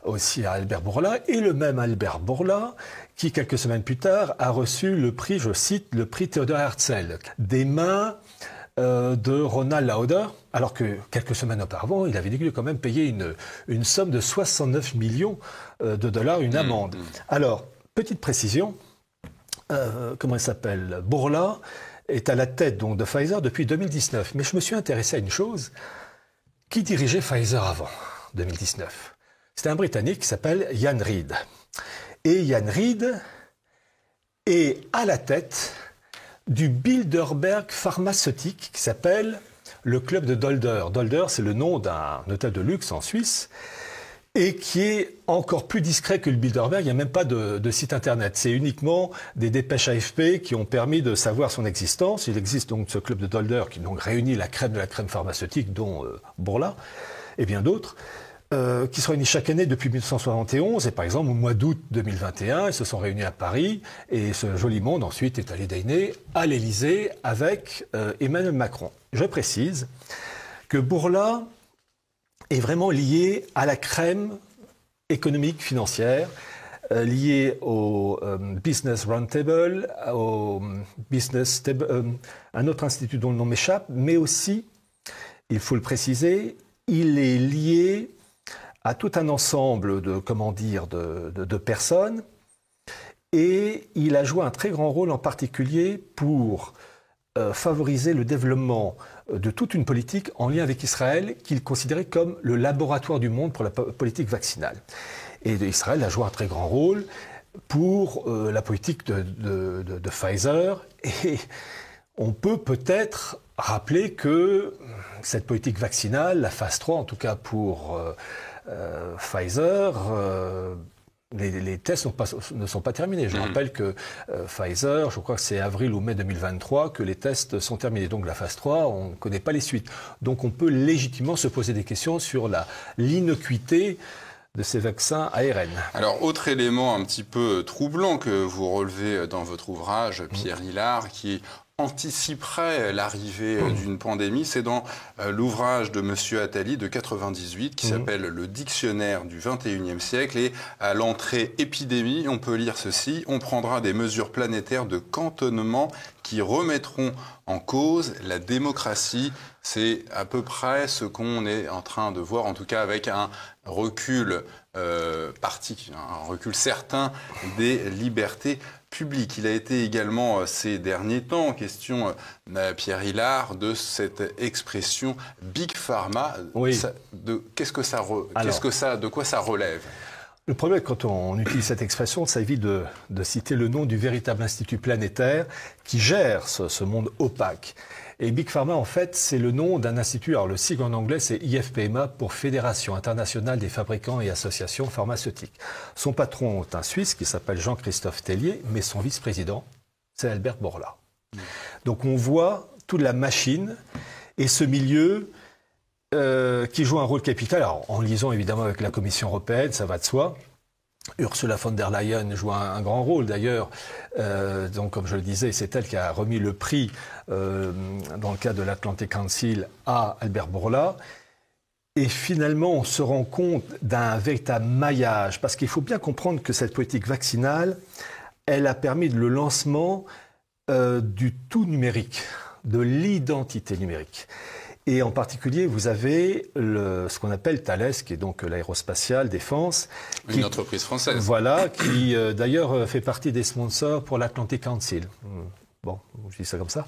aussi à Albert Bourla, et le même Albert Bourla, qui quelques semaines plus tard a reçu le prix, je cite, le prix Theodor Herzl, des mains de Ronald Lauder, alors que quelques semaines auparavant, il avait dû quand même payer une somme de 69 millions de dollars, une amende. Alors, petite précision, comment il s'appelle, Bourla est à la tête donc de Pfizer depuis 2019. Mais je me suis intéressé à une chose. Qui dirigeait Pfizer avant 2019 ? C'était un Britannique qui s'appelle Ian Reid. Et Ian Reid est à la tête du Bilderberg pharmaceutique qui s'appelle le club de Dolder. Dolder, c'est le nom d'un hôtel de luxe en Suisse et qui est encore plus discret que le Bilderberg. Il n'y a même pas de site internet. C'est uniquement des dépêches AFP qui ont permis de savoir son existence. Il existe donc ce club de Dolder qui donc réunit la crème de la crème pharmaceutique, dont Bourla et bien d'autres, qui se réunissent chaque année depuis 1971. Et par exemple, au mois d'août 2021, ils se sont réunis à Paris et ce joli monde ensuite est allé dîner à l'Élysée avec Emmanuel Macron. Je précise que Bourla est vraiment lié à la crème économique, financière, lié au Business Roundtable, au Business un autre institut dont le nom m'échappe, mais aussi, il faut le préciser, il est lié à tout un ensemble de personnes et il a joué un très grand rôle en particulier pour favoriser le développement de toute une politique en lien avec Israël qu'il considérait comme le laboratoire du monde pour la politique vaccinale. Et Israël a joué un très grand rôle pour la politique de Pfizer. Et on peut peut-être rappeler que cette politique vaccinale, la phase 3 en tout cas pour Pfizer, les tests ne sont pas terminés. Je rappelle que Pfizer, je crois que c'est avril ou mai 2023 que les tests sont terminés. Donc la phase 3, on ne connaît pas les suites. Donc on peut légitimement se poser des questions sur l'innocuité de ces vaccins ARN. Alors, autre élément un petit peu troublant que vous relevez dans votre ouvrage, Pierre Hillard, qui anticiperait l'arrivée d'une pandémie, c'est dans l'ouvrage de Monsieur Attali de 98 qui s'appelle Le dictionnaire du 21e siècle, et à l'entrée épidémie, on peut lire ceci: on prendra des mesures planétaires de cantonnement qui remettront en cause la démocratie. C'est à peu près ce qu'on est en train de voir, en tout cas avec un recul un recul certain des libertés publiques. Il a été également ces derniers temps question, Pierre Hillard, de cette expression Big Pharma. Oui. De quoi ça relève? Le problème, quand on utilise cette expression, ça évite de citer le nom du véritable institut planétaire qui gère ce monde opaque. Et Big Pharma, en fait, c'est le nom d'un institut. Alors, le sigle en anglais, c'est IFPMA pour Fédération internationale des fabricants et associations pharmaceutiques. Son patron est un Suisse qui s'appelle Jean-Christophe Tellier, mais son vice-président, c'est Albert Bourla. Donc, on voit toute la machine et ce milieu qui joue un rôle capital, alors, en liaison évidemment avec la Commission européenne, ça va de soi. Ursula von der Leyen joue un grand rôle d'ailleurs. Donc, comme je le disais, c'est elle qui a remis le prix dans le cadre de l'Atlantic Council à Albert Bourla. Et finalement, on se rend compte d'un véritable maillage, parce qu'il faut bien comprendre que cette politique vaccinale, elle a permis le lancement du tout numérique, de l'identité numérique. Et en particulier, vous avez ce qu'on appelle Thales, qui est donc l'aérospatiale défense. Une entreprise française. Voilà, qui d'ailleurs fait partie des sponsors pour l'Atlantic Council. Bon, je dis ça comme ça.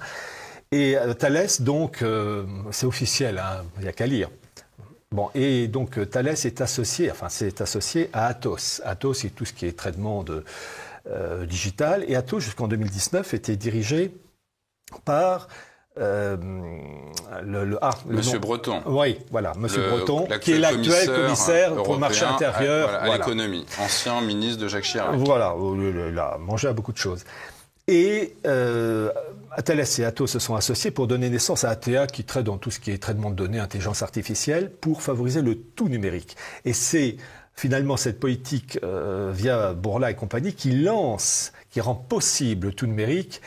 Et Thales, donc, c'est officiel, hein, il n'y a qu'à lire. Bon, et donc Thales est associé à Atos. Atos, c'est tout ce qui est traitement digital. Et Atos, jusqu'en 2019, était dirigé par... Monsieur Breton. Oui, voilà, Monsieur Breton, qui est l'actuel commissaire pour le marché intérieur. À l'économie, ancien ministre de Jacques Chirac. Voilà, il a mangé à beaucoup de choses. Et Thales et Atos se sont associés pour donner naissance à ATA, qui traite dans tout ce qui est traitement de données, intelligence artificielle, pour favoriser le tout numérique. Et c'est finalement cette politique via Bourla et compagnie qui rend possible le tout numérique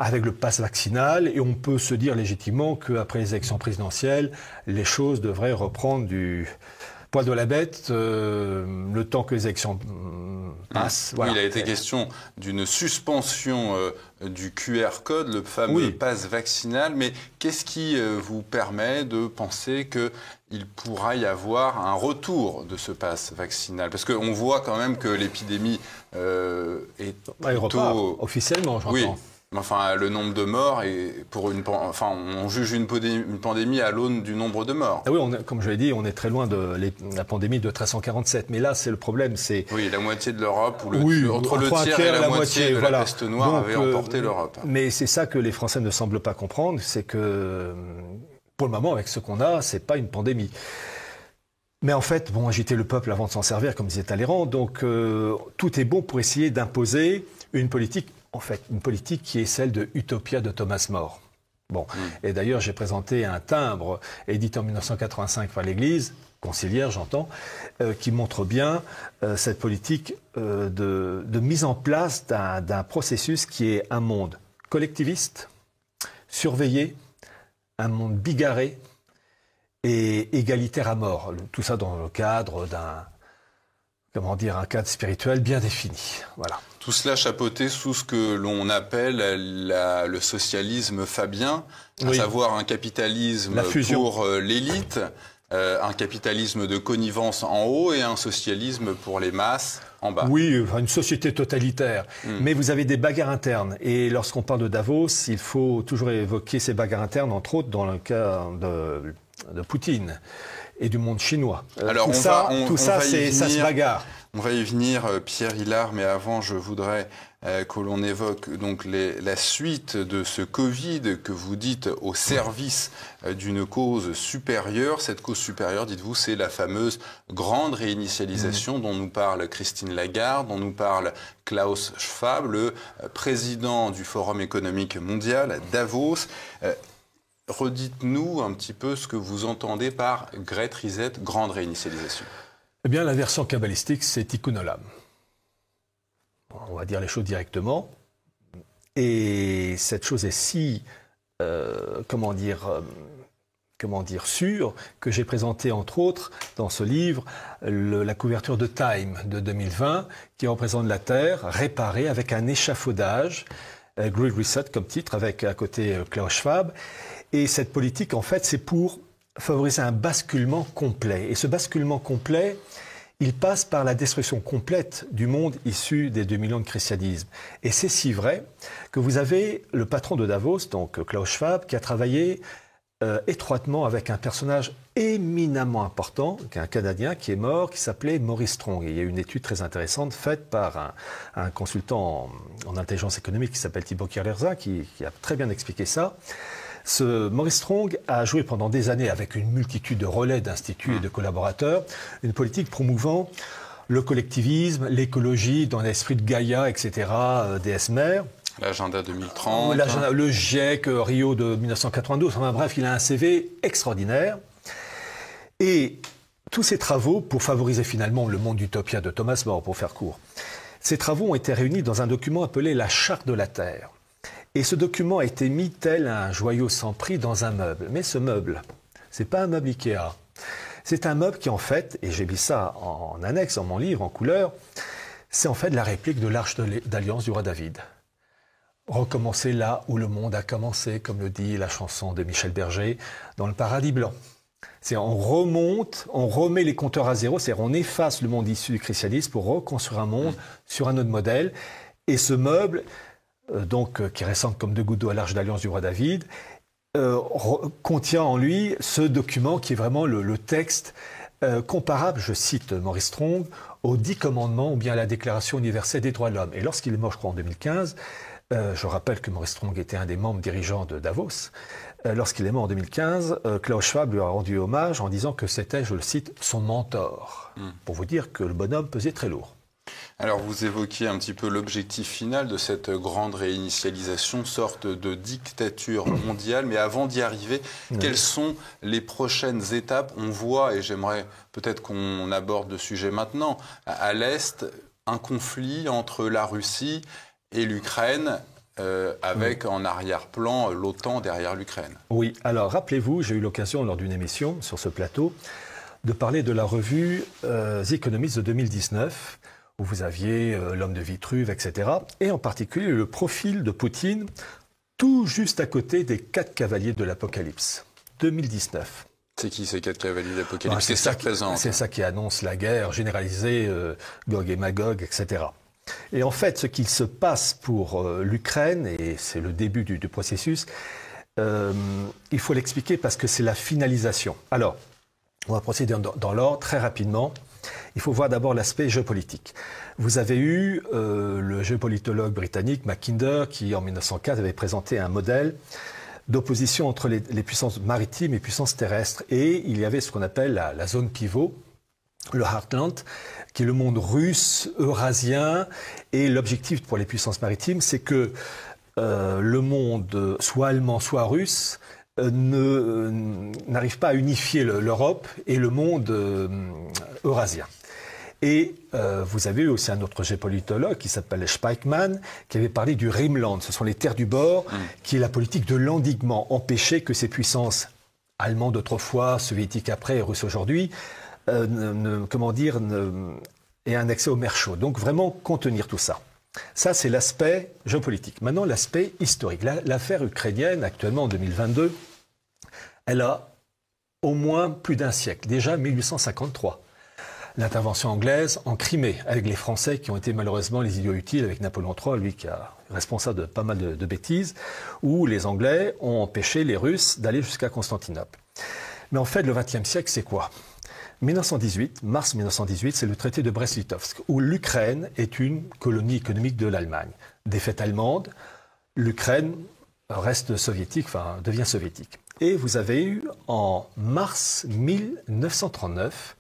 avec le pass vaccinal, et on peut se dire légitimement qu'après les élections présidentielles, les choses devraient reprendre du poil de la bête le temps que les élections passent. Voilà. Oui, il a été question d'une suspension du QR code, le fameux pass vaccinal, mais qu'est-ce qui vous permet de penser qu'il pourra y avoir un retour de ce pass vaccinal? Parce qu'on voit quand même que l'épidémie est plutôt... officiellement, j'entends. Oui. Enfin, le nombre de morts on juge une pandémie à l'aune du nombre de morts. Ah oui, comme je l'ai dit, on est très loin de la pandémie de 1347. Mais là, c'est le problème, c'est... Oui, la moitié de l'Europe, entre le tiers et la moitié de la peste noire avait emporté l'Europe. Mais c'est ça que les Français ne semblent pas comprendre, c'est que, pour le moment, avec ce qu'on a, c'est pas une pandémie. Mais en fait, agiter le peuple avant de s'en servir, comme disait Talleyrand, donc tout est bon pour essayer d'imposer une politique. En fait, une politique qui est celle de Utopia de Thomas More. Bon, et d'ailleurs, j'ai présenté un timbre édité en 1985 par l'Église, conciliaire, j'entends, qui montre bien cette politique de mise en place d'un processus qui est un monde collectiviste, surveillé, un monde bigarré et égalitaire à mort. Tout ça dans le cadre un cadre spirituel bien défini. Voilà. Tout cela chapeauté sous ce que l'on appelle le socialisme fabien, à savoir un capitalisme pour l'élite, un capitalisme de connivence en haut et un socialisme pour les masses en bas. Oui, une société totalitaire. Mais vous avez des bagarres internes. Et lorsqu'on parle de Davos, il faut toujours évoquer ces bagarres internes, entre autres dans le cas de Poutine et du monde chinois. Alors tout ça, ça se bagarre. On va y venir, Pierre Hilard, mais avant, je voudrais que l'on évoque donc la suite de ce Covid que vous dites au service d'une cause supérieure. Cette cause supérieure, dites-vous, c'est la fameuse grande réinitialisation dont nous parle Christine Lagarde, dont nous parle Klaus Schwab, le président du Forum économique mondial, Davos. Redites-nous un petit peu ce que vous entendez par Great Reset, grande réinitialisation. Eh bien, la version kabbalistique, c'est Tikkun Olam. On va dire les choses directement. Et cette chose est si, sûre que j'ai présenté, entre autres, dans ce livre, la couverture de Time de 2020, qui représente la Terre réparée avec un échafaudage, Great Reset comme titre, avec à côté Klaus Schwab. Et cette politique, en fait, c'est pour favoriser un basculement complet. Et ce basculement complet, il passe par la destruction complète du monde issu des 2000 ans de christianisme. Et c'est si vrai que vous avez le patron de Davos, donc Klaus Schwab, qui a travaillé étroitement avec un personnage éminemment important, un Canadien qui est mort, qui s'appelait Maurice Strong. Et il y a une étude très intéressante faite par un consultant en intelligence économique qui s'appelle Thibaut Kierlerza, qui a très bien expliqué ça. Ce Maurice Strong a joué pendant des années avec une multitude de relais d'instituts et de collaborateurs, une politique promouvant le collectivisme, l'écologie dans l'esprit de Gaïa, etc., d'Esmer. L'agenda 2030. Le GIEC, Rio de 1992. Enfin, bref, il a un CV extraordinaire. Et tous ces travaux, pour favoriser finalement le monde utopien de Thomas More, pour faire court, ces travaux ont été réunis dans un document appelé la Charte de la Terre. Et ce document a été mis tel un joyau sans prix dans un meuble. Mais ce meuble, c'est pas un meuble Ikea. C'est un meuble qui, en fait, et j'ai mis ça en annexe dans mon livre, en couleur, c'est en fait la réplique de l'Arche d'Alliance du roi David. Recommencer là où le monde a commencé, comme le dit la chanson de Michel Berger, dans le paradis blanc. C'est on remonte, on remet les compteurs à zéro, c'est-à-dire on efface le monde issu du christianisme pour reconstruire un monde sur un autre modèle. Et ce meuble, qui ressemble comme deux gouttes d'eau à l'Arche d'Alliance du roi David, contient en lui ce document qui est vraiment le texte comparable, je cite Maurice Strong, aux 10 commandements ou bien à la Déclaration universelle des droits de l'homme. Et lorsqu'il est mort, je crois, en 2015, je rappelle que Maurice Strong était un des membres dirigeants de Davos. Lorsqu'il est mort en 2015, Klaus Schwab lui a rendu hommage en disant que c'était, je le cite, son mentor. Pour vous dire que le bonhomme pesait très lourd. Alors vous évoquiez un petit peu l'objectif final de cette grande réinitialisation, sorte de dictature mondiale. Mais avant d'y arriver, quelles sont les prochaines étapes? On voit, et j'aimerais peut-être qu'on aborde le sujet maintenant, à l'Est, un conflit entre la Russie et l'Ukraine, avec en arrière-plan l'OTAN derrière l'Ukraine. Oui, alors rappelez-vous, j'ai eu l'occasion lors d'une émission sur ce plateau de parler de la revue The Economist de 2019, où vous aviez l'homme de Vitruve, etc. Et en particulier le profil de Poutine, tout juste à côté des 4 cavaliers de l'Apocalypse, 2019. C'est qui ces 4 cavaliers de l'Apocalypse? C'est ça qui représente. C'est ça qui annonce la guerre généralisée, Gog et Magog, etc. Et en fait, ce qu'il se passe pour l'Ukraine, et c'est le début du processus, il faut l'expliquer parce que c'est la finalisation. Alors, on va procéder dans l'ordre très rapidement. Il faut voir d'abord l'aspect géopolitique. Vous avez eu le géopolitologue britannique Mackinder qui, en 1904, avait présenté un modèle d'opposition entre les puissances maritimes et puissances terrestres. Et il y avait ce qu'on appelle la zone pivot, le Heartland, qui est le monde russe, eurasien. Et l'objectif pour les puissances maritimes, c'est que le monde, soit allemand, soit russe, n'arrive pas à unifier l'Europe et le monde eurasien. Et vous avez eu aussi un autre géopolitologue qui s'appelle Spijkman, qui avait parlé du Rimland, ce sont les terres du bord, qui est la politique de l'endiguement, empêcher que ces puissances allemandes autrefois, soviétiques après et russes aujourd'hui, aient un accès aux mers chaudes. Donc vraiment contenir tout ça. Ça, c'est l'aspect géopolitique. Maintenant, l'aspect historique. L'affaire ukrainienne, actuellement en 2022, elle a au moins plus d'un siècle. Déjà 1853. L'intervention anglaise en Crimée, avec les Français qui ont été malheureusement les idiots utiles, avec Napoléon III, lui qui est responsable de pas mal de bêtises, où les Anglais ont empêché les Russes d'aller jusqu'à Constantinople. Mais en fait, le XXe siècle, c'est quoi ? 1918, mars 1918, c'est le traité de Brest-Litovsk, où l'Ukraine est une colonie économique de l'Allemagne. Défaite allemande, l'Ukraine reste soviétique, enfin devient soviétique. Et vous avez eu en mars 1939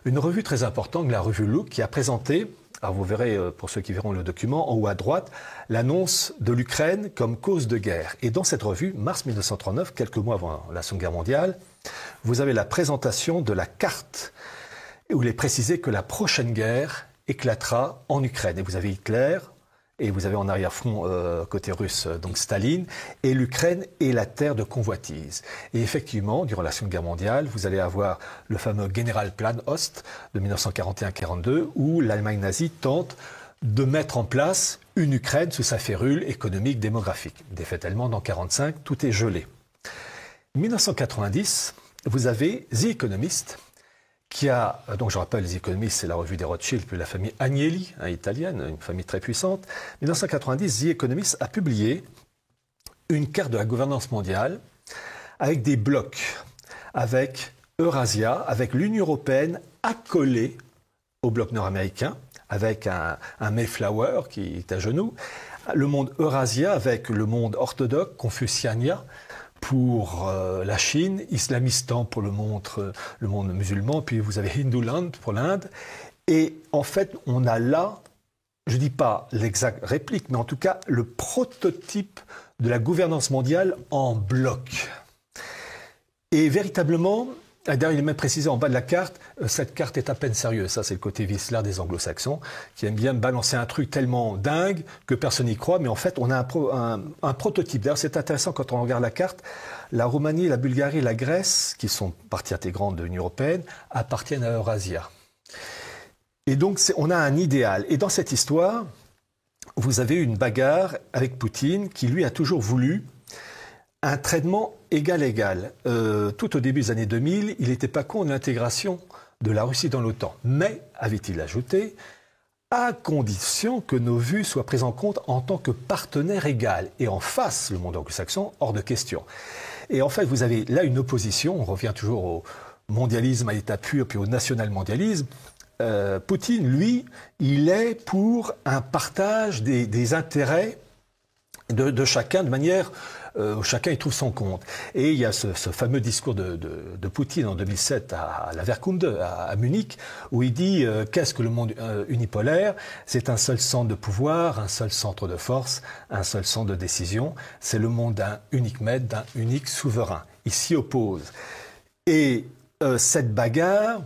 une revue très importante, la revue Look, qui a présenté, alors vous verrez pour ceux qui verront le document en haut à droite, l'annonce de l'Ukraine comme cause de guerre. Et dans cette revue, mars 1939, quelques mois avant la Seconde Guerre mondiale, vous avez la présentation de la carte où il est précisé que la prochaine guerre éclatera en Ukraine. Et vous avez Hitler, et vous avez en arrière-front côté russe donc Staline, et l'Ukraine est la terre de convoitise. Et effectivement, durant la Seconde Guerre mondiale, vous allez avoir le fameux Generalplan Ost de 1941-42, où l'Allemagne nazie tente de mettre en place une Ukraine sous sa férule économique démographique. Défaite allemande en 1945, tout est gelé. 1990, vous avez The Economist, qui a, donc je rappelle, The Economist, c'est la revue des Rothschild, puis la famille Agnelli, italienne, une famille très puissante. 1990, The Economist a publié une carte de la gouvernance mondiale avec des blocs, avec Eurasia, avec l'Union européenne accolée au bloc nord-américain, avec un Mayflower qui est à genoux, le monde Eurasia avec le monde orthodoxe, confucianien, pour la Chine, Islamistan pour le monde musulman, puis vous avez Hinduland pour l'Inde. Et en fait, on a là, je ne dis pas l'exacte réplique, mais en tout cas le prototype de la gouvernance mondiale en bloc. Et véritablement, d'ailleurs il est même précisé en bas de la carte, cette carte est à peine sérieuse. Ça c'est le côté vicelard des anglo-saxons, qui aiment bien balancer un truc tellement dingue que personne n'y croit, mais en fait on a un prototype. D'ailleurs c'est intéressant quand on regarde la carte, la Roumanie, la Bulgarie, la Grèce, qui sont parties intégrantes de l'Union européenne, appartiennent à Eurasia. Et donc on a un idéal. Et dans cette histoire, vous avez une bagarre avec Poutine qui lui a toujours voulu un traitement égal-égal. Tout au début des années 2000, il n'était pas contre l'intégration de la Russie dans l'OTAN. Mais, avait-il ajouté, à condition que nos vues soient prises en compte en tant que partenaire égal. Et en face, le monde anglo-saxon, hors de question. Et en fait, vous avez là une opposition, on revient toujours au mondialisme à l'état pur, puis au national-mondialisme. Poutine, lui, il est pour un partage des intérêts de chacun de manière où chacun y trouve son compte. Et il y a ce fameux discours de Poutine en 2007 à la Wehrkunde, à Munich, où il dit qu'est-ce que le monde unipolaire? C'est un seul centre de pouvoir, un seul centre de force, un seul centre de décision. C'est le monde d'un unique maître, d'un unique souverain. Il s'y oppose. Et cette bagarre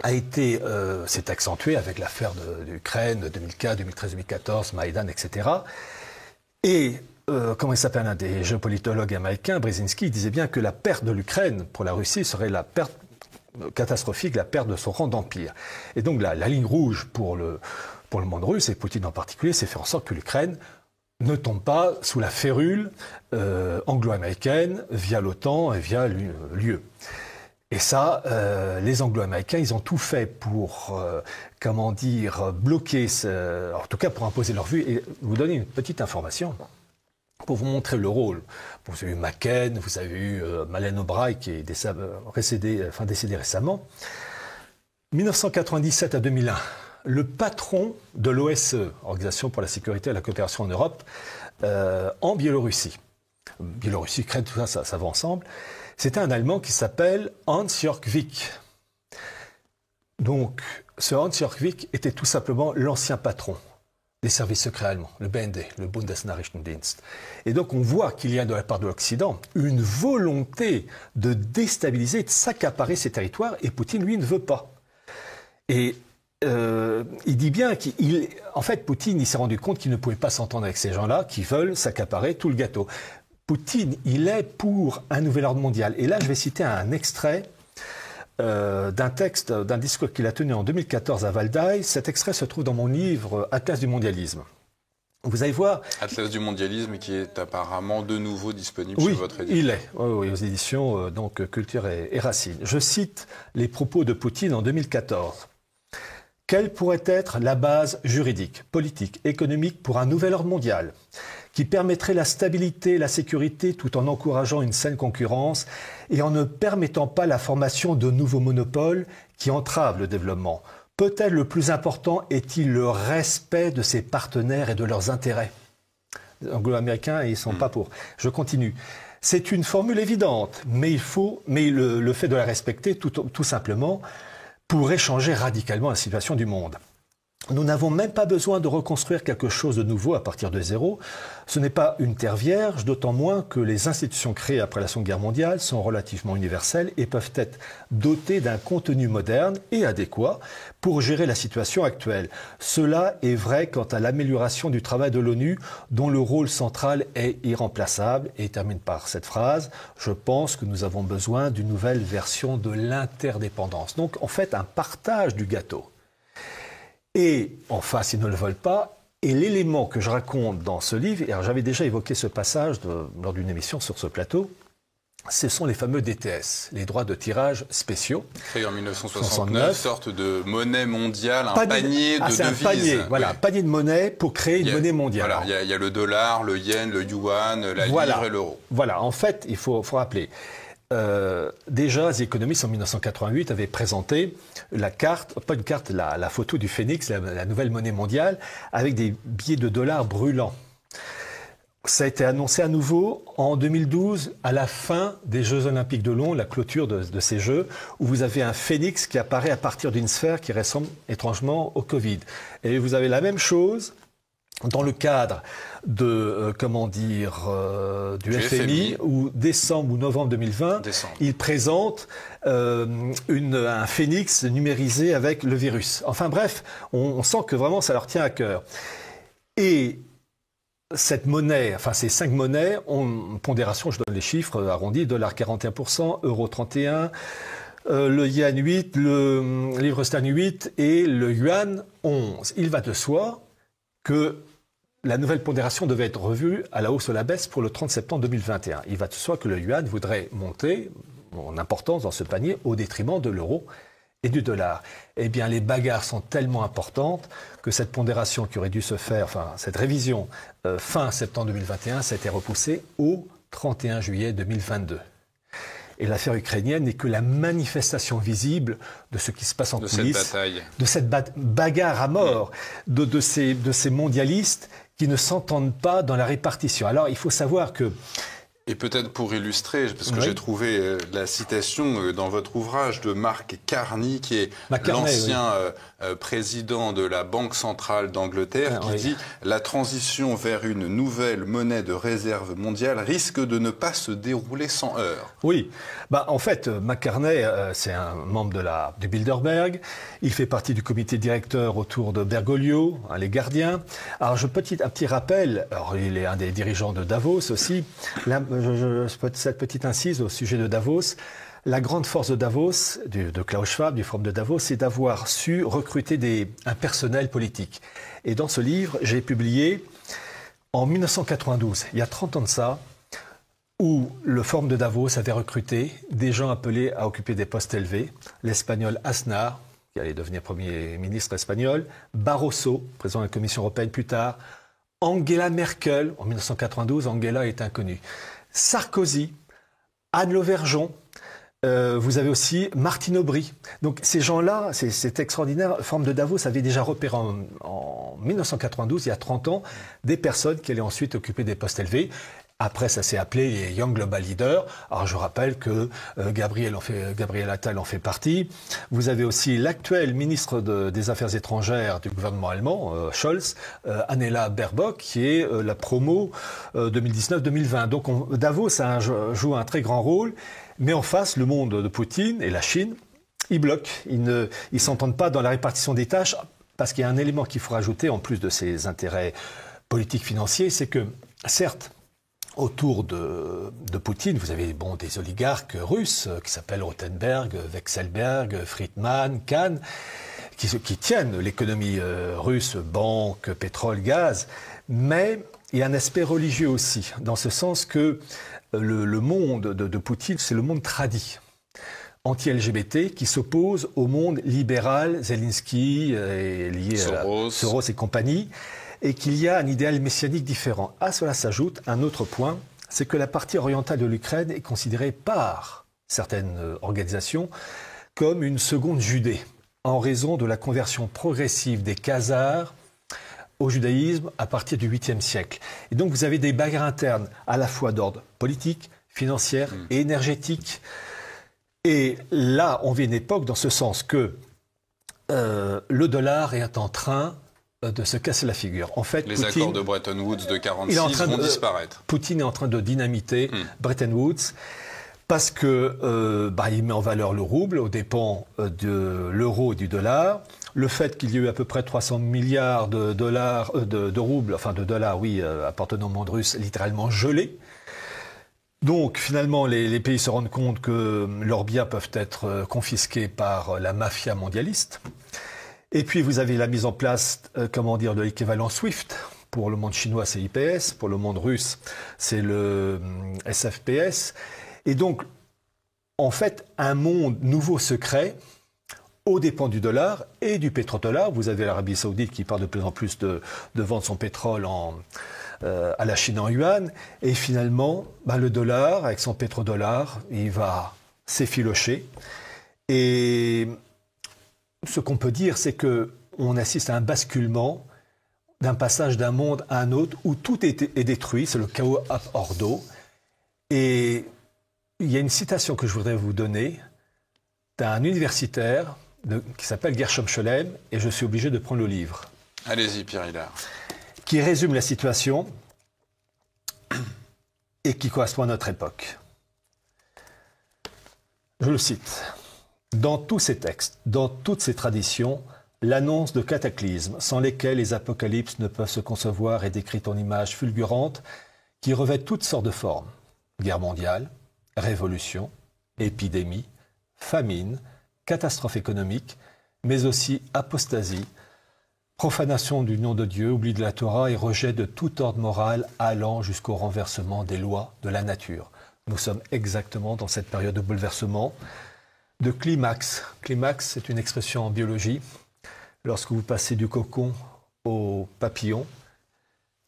s'est accentuée avec l'affaire d'Ukraine 2004, 2013, 2014, Maïdan, etc. Et comment il s'appelle, un des géopolitologues américains, Brzezinski, disait bien que la perte de l'Ukraine pour la Russie serait la perte catastrophique, la perte de son rang d'empire. Et donc la ligne rouge pour le monde russe, et Poutine en particulier, c'est faire en sorte que l'Ukraine ne tombe pas sous la férule anglo-américaine via l'OTAN et via l'UE. Et ça, les Anglo-Américains, ils ont tout fait pour, bloquer, en tout cas pour imposer leur vue. Et vous donner une petite information pour vous montrer le rôle. Vous avez eu McCain, vous avez eu Madeleine Albright qui est décédé récemment. 1997 à 2001, le patron de l'OSCE, Organisation pour la sécurité et la coopération en Europe, en Biélorussie. Biélorussie, Ukraine, tout ça, ça va ensemble. C'était un Allemand qui s'appelle Hans-Jörg Wick. Donc, ce Hans-Jörg Wick était tout simplement l'ancien patron des services secrets allemands, le BND, le Bundesnachrichtendienst. Et donc, on voit qu'il y a de la part de l'Occident une volonté de déstabiliser, de s'accaparer ces territoires, et Poutine, lui, ne veut pas. Et il dit bien qu'en fait, Poutine, il s'est rendu compte qu'il ne pouvait pas s'entendre avec ces gens-là qui veulent s'accaparer tout le gâteau. Poutine, il est pour un nouvel ordre mondial. Et là, je vais citer un extrait d'un texte, d'un discours qu'il a tenu en 2014 à Valdai. Cet extrait se trouve dans mon livre Atlas du mondialisme. Vous allez voir... Atlas du mondialisme qui est apparemment de nouveau disponible chez votre édition. Il est, oui, aux éditions Culture et Racines. Je cite les propos de Poutine en 2014. « Quelle pourrait être la base juridique, politique, économique pour un nouvel ordre mondial qui permettrait la stabilité et la sécurité tout en encourageant une saine concurrence et en ne permettant pas la formation de nouveaux monopoles qui entravent le développement. Peut-être le plus important est-il le respect de ses partenaires et de leurs intérêts. » Les Anglo-Américains, ils ne sont pas pour. Je continue. C'est une formule évidente, mais le fait de la respecter tout simplement pourrait changer radicalement la situation du monde. Nous n'avons même pas besoin de reconstruire quelque chose de nouveau à partir de zéro. Ce n'est pas une terre vierge, d'autant moins que les institutions créées après la Seconde Guerre mondiale sont relativement universelles et peuvent être dotées d'un contenu moderne et adéquat pour gérer la situation actuelle. Cela est vrai quant à l'amélioration du travail de l'ONU, dont le rôle central est irremplaçable. Et il termine par cette phrase, « Je pense que nous avons besoin d'une nouvelle version de l'interdépendance. » Donc, en fait, un partage du gâteau. Et en face, ils ne le veulent pas. Et l'élément que je raconte dans ce livre, et j'avais déjà évoqué ce passage lors d'une émission sur ce plateau, ce sont les fameux DTS, les droits de tirage spéciaux. Créé en 1969, sorte de monnaie mondiale, un panier de devises. Un panier, voilà, un panier de monnaie pour créer une monnaie mondiale. Voilà, il y a le dollar, le yen, le yuan, la livre et l'euro. Voilà, en fait, il faut rappeler. Déjà, The Economist en 1988 avait présenté la photo du phénix, la nouvelle monnaie mondiale, avec des billets de dollars brûlants. Ça a été annoncé à nouveau en 2012, à la fin des Jeux Olympiques de Londres, la clôture de ces Jeux, où vous avez un phénix qui apparaît à partir d'une sphère qui ressemble étrangement au Covid. Et vous avez la même chose dans le cadre de, du FMI, où décembre ou novembre 2020, il présente un phénix numérisé avec le virus. Enfin bref, on sent que vraiment ça leur tient à cœur. Et cette monnaie, enfin ces 5 monnaies ont une pondération, je donne les chiffres arrondis, dollar 41%, euro 31%, le yen 8%, le livre sterling 8% et le yuan 11%. Il va de soi que la nouvelle pondération devait être revue à la hausse ou à la baisse pour le 30 septembre 2021. Il va de soi que le yuan voudrait monter en importance dans ce panier au détriment de l'euro et du dollar. Eh bien, les bagarres sont tellement importantes que cette pondération qui aurait dû se faire, enfin, cette révision fin septembre 2021, ça a été repoussée au 31 juillet 2022. Et l'affaire ukrainienne n'est que la manifestation visible de ce qui se passe en coulisses, de cette bagarre à mort, de ces mondialistes qui ne s'entendent pas dans la répartition. Alors, il faut savoir que... Et peut-être pour illustrer, parce que j'ai trouvé la citation dans votre ouvrage de Mark Carney, qui est l'ancien président de la Banque centrale d'Angleterre, qui dit « La transition vers une nouvelle monnaie de réserve mondiale risque de ne pas se dérouler sans heurts. » Oui, en fait, Mark Carney, c'est un membre du Bilderberg. Il fait partie du comité directeur autour de Bergoglio, les gardiens. Alors, un petit rappel, alors, il est un des dirigeants de Davos aussi. Cette petite incise au sujet de Davos. La grande force de Davos, de Klaus Schwab, du Forum de Davos, c'est d'avoir su recruter un personnel politique. Et dans ce livre, j'ai publié en 1992, il y a 30 ans de ça, où le Forum de Davos avait recruté des gens appelés à occuper des postes élevés. L'espagnol Aznar, qui allait devenir Premier ministre espagnol, Barroso, président de la Commission européenne plus tard, Angela Merkel, en 1992, Angela est inconnue. Sarkozy, Anne Lauvergeon, vous avez aussi Martine Aubry. Donc ces gens-là, c'est extraordinaire. Forum de Davos avait déjà repéré en 1992, il y a 30 ans, des personnes qui allaient ensuite occuper des postes élevés. Après, ça s'est appelé les Young Global Leaders. Alors, je rappelle que Gabriel Attal en fait partie. Vous avez aussi l'actuel ministre des Affaires étrangères du gouvernement allemand, Scholz, Annela Baerbock, qui est la promo 2019-2020. Donc, Davos joue un très grand rôle. Mais en face, le monde de Poutine et la Chine, ils bloquent. Ils ne s'entendent pas dans la répartition des tâches, parce qu'il y a un élément qu'il faut rajouter, en plus de ces intérêts politiques financiers, c'est que, certes, autour de Poutine, vous avez des oligarques russes qui s'appellent Rothenberg, Vekselberg, Friedman, Kahn, qui tiennent l'économie russe, banque, pétrole, gaz. Mais il y a un aspect religieux aussi, dans ce sens que le monde de Poutine, c'est le monde tradit, anti-LGBT, qui s'oppose au monde libéral, Zelensky, lié à Soros et compagnie, et qu'il y a un idéal messianique différent. À cela s'ajoute un autre point, c'est que la partie orientale de l'Ukraine est considérée par certaines organisations comme une seconde Judée, en raison de la conversion progressive des Khazars au judaïsme à partir du 8e siècle. Et donc vous avez des bagarres internes à la fois d'ordre politique, financière et énergétique. Et là, on vit une époque dans ce sens que le dollar est en train de se casser la figure. En fait, les accords de Bretton Woods de 1946 vont disparaître. Poutine est en train de dynamiter Bretton Woods parce que il met en valeur le rouble aux dépens de l'euro et du dollar. Le fait qu'il y ait eu à peu près 300 milliards de dollars, de roubles, enfin de dollars, appartenant au monde russe, littéralement gelés. Donc finalement, les pays se rendent compte que leurs biens peuvent être confisqués par la mafia mondialiste. Et puis vous avez la mise en place, de l'équivalent SWIFT. Pour le monde chinois, c'est IPS. Pour le monde russe, c'est le SFPS. Et donc, en fait, un monde nouveau se crée aux dépens du dollar et du pétrodollar. Vous avez l'Arabie Saoudite qui parle de plus en plus de vendre son pétrole à la Chine en yuan. Et finalement, le dollar, avec son pétrodollar, il va s'effilocher. Et ce qu'on peut dire, c'est qu'on assiste à un basculement d'un passage d'un monde à un autre où tout est détruit. C'est le chaos ab ordo. Et il y a une citation que je voudrais vous donner d'un universitaire qui s'appelle Gershom Scholem, et je suis obligé de prendre le livre. Allez-y, Pierre Hillard. Qui résume la situation et qui correspond à notre époque. Je le cite. Dans tous ces textes, dans toutes ces traditions, l'annonce de cataclysmes sans lesquels les apocalypses ne peuvent se concevoir est décrite en images fulgurantes qui revêtent toutes sortes de formes. Guerre mondiale, révolution, épidémie, famine, catastrophe économique, mais aussi apostasie, profanation du nom de Dieu, oubli de la Torah et rejet de tout ordre moral allant jusqu'au renversement des lois de la nature. Nous sommes exactement dans cette période de bouleversement, de climax. Climax, c'est une expression en biologie. Lorsque vous passez du cocon au papillon,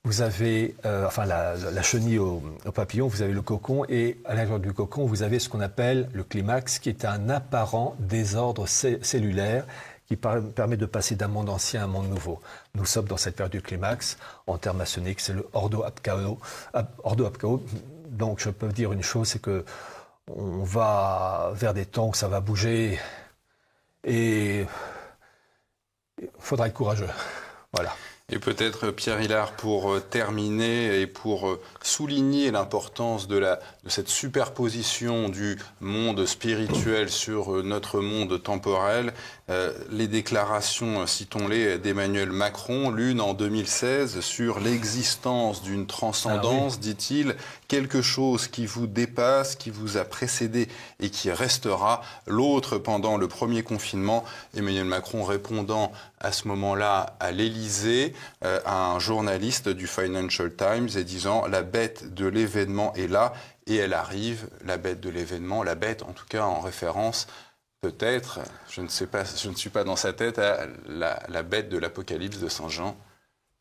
vous avez, la chenille au papillon, vous avez le cocon, et à l'intérieur du cocon, vous avez ce qu'on appelle le climax, qui est un apparent désordre cellulaire qui permet de passer d'un monde ancien à un monde nouveau. Nous sommes dans cette période du climax. En termes maçonniques, c'est le Ordo ab Chaos. Donc, je peux dire une chose, c'est que on va vers des temps où ça va bouger, et il faudra être courageux. Voilà. Et peut-être, Pierre Hillard, pour terminer et pour souligner l'importance de cette superposition du monde spirituel sur notre monde temporel, les déclarations, citons-les, d'Emmanuel Macron, l'une en 2016 sur l'existence d'une transcendance, dit-il, quelque chose qui vous dépasse, qui vous a précédé et qui restera. L'autre, pendant le premier confinement, Emmanuel Macron répondant à ce moment-là à l'Élysée, à un journaliste du Financial Times et disant « La bête de l'événement est là » et elle arrive, la bête de l'événement, la bête en tout cas en référence peut-être, je ne sais pas, je ne suis pas dans sa tête, à la bête de l'Apocalypse de Saint Jean.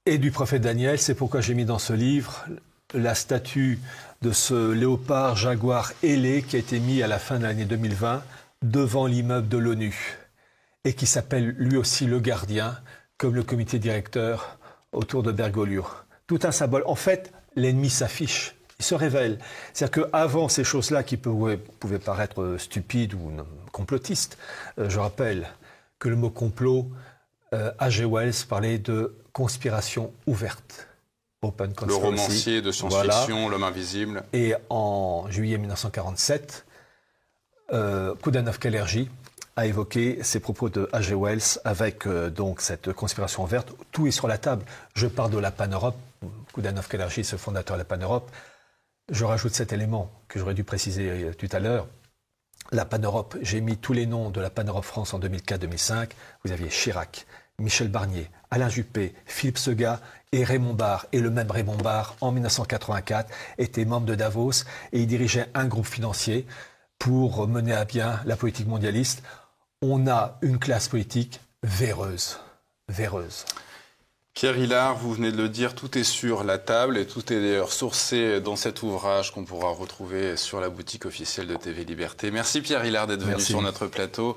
Et du prophète Daniel, c'est pourquoi j'ai mis dans ce livre la statue de ce léopard jaguar ailé qui a été mis à la fin de l'année 2020 devant l'immeuble de l'ONU et qui s'appelle lui aussi le gardien, comme le comité directeur autour de Bergoglio. Tout un symbole. En fait, l'ennemi s'affiche, il se révèle. C'est-à-dire qu'avant ces choses-là qui pouvaient paraître stupides ou complotistes, je rappelle que le mot complot, H.G. Wells parlait de conspiration ouverte. Open conspiracy. Le romancier de science-fiction, voilà. L'homme invisible. Et en juillet 1947, Koudanov-Kalergi a évoqué ces propos de H.G. Wells avec donc cette conspiration ouverte. Tout est sur la table. Je parle de la Pan-Europe. Koudanov-Kalergi, c'est le fondateur de la Pan-Europe. Je rajoute cet élément que j'aurais dû préciser tout à l'heure. La Pan-Europe, j'ai mis tous les noms de la Pan-Europe France en 2004-2005. Vous aviez Chirac, Michel Barnier, Alain Juppé, Philippe Segat et Raymond Barre. Et le même Raymond Barre, en 1984, était membre de Davos et il dirigeait un groupe financier pour mener à bien la politique mondialiste. On a une classe politique véreuse. Pierre Hillard, vous venez de le dire, tout est sur la table et tout est d'ailleurs sourcé dans cet ouvrage qu'on pourra retrouver sur la boutique officielle de TV Liberté. Merci Pierre Hillard d'être venu sur notre plateau.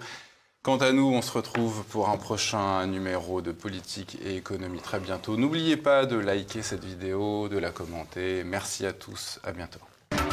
Quant à nous, on se retrouve pour un prochain numéro de Politique et Économie très bientôt. N'oubliez pas de liker cette vidéo, de la commenter. Merci à tous, à bientôt.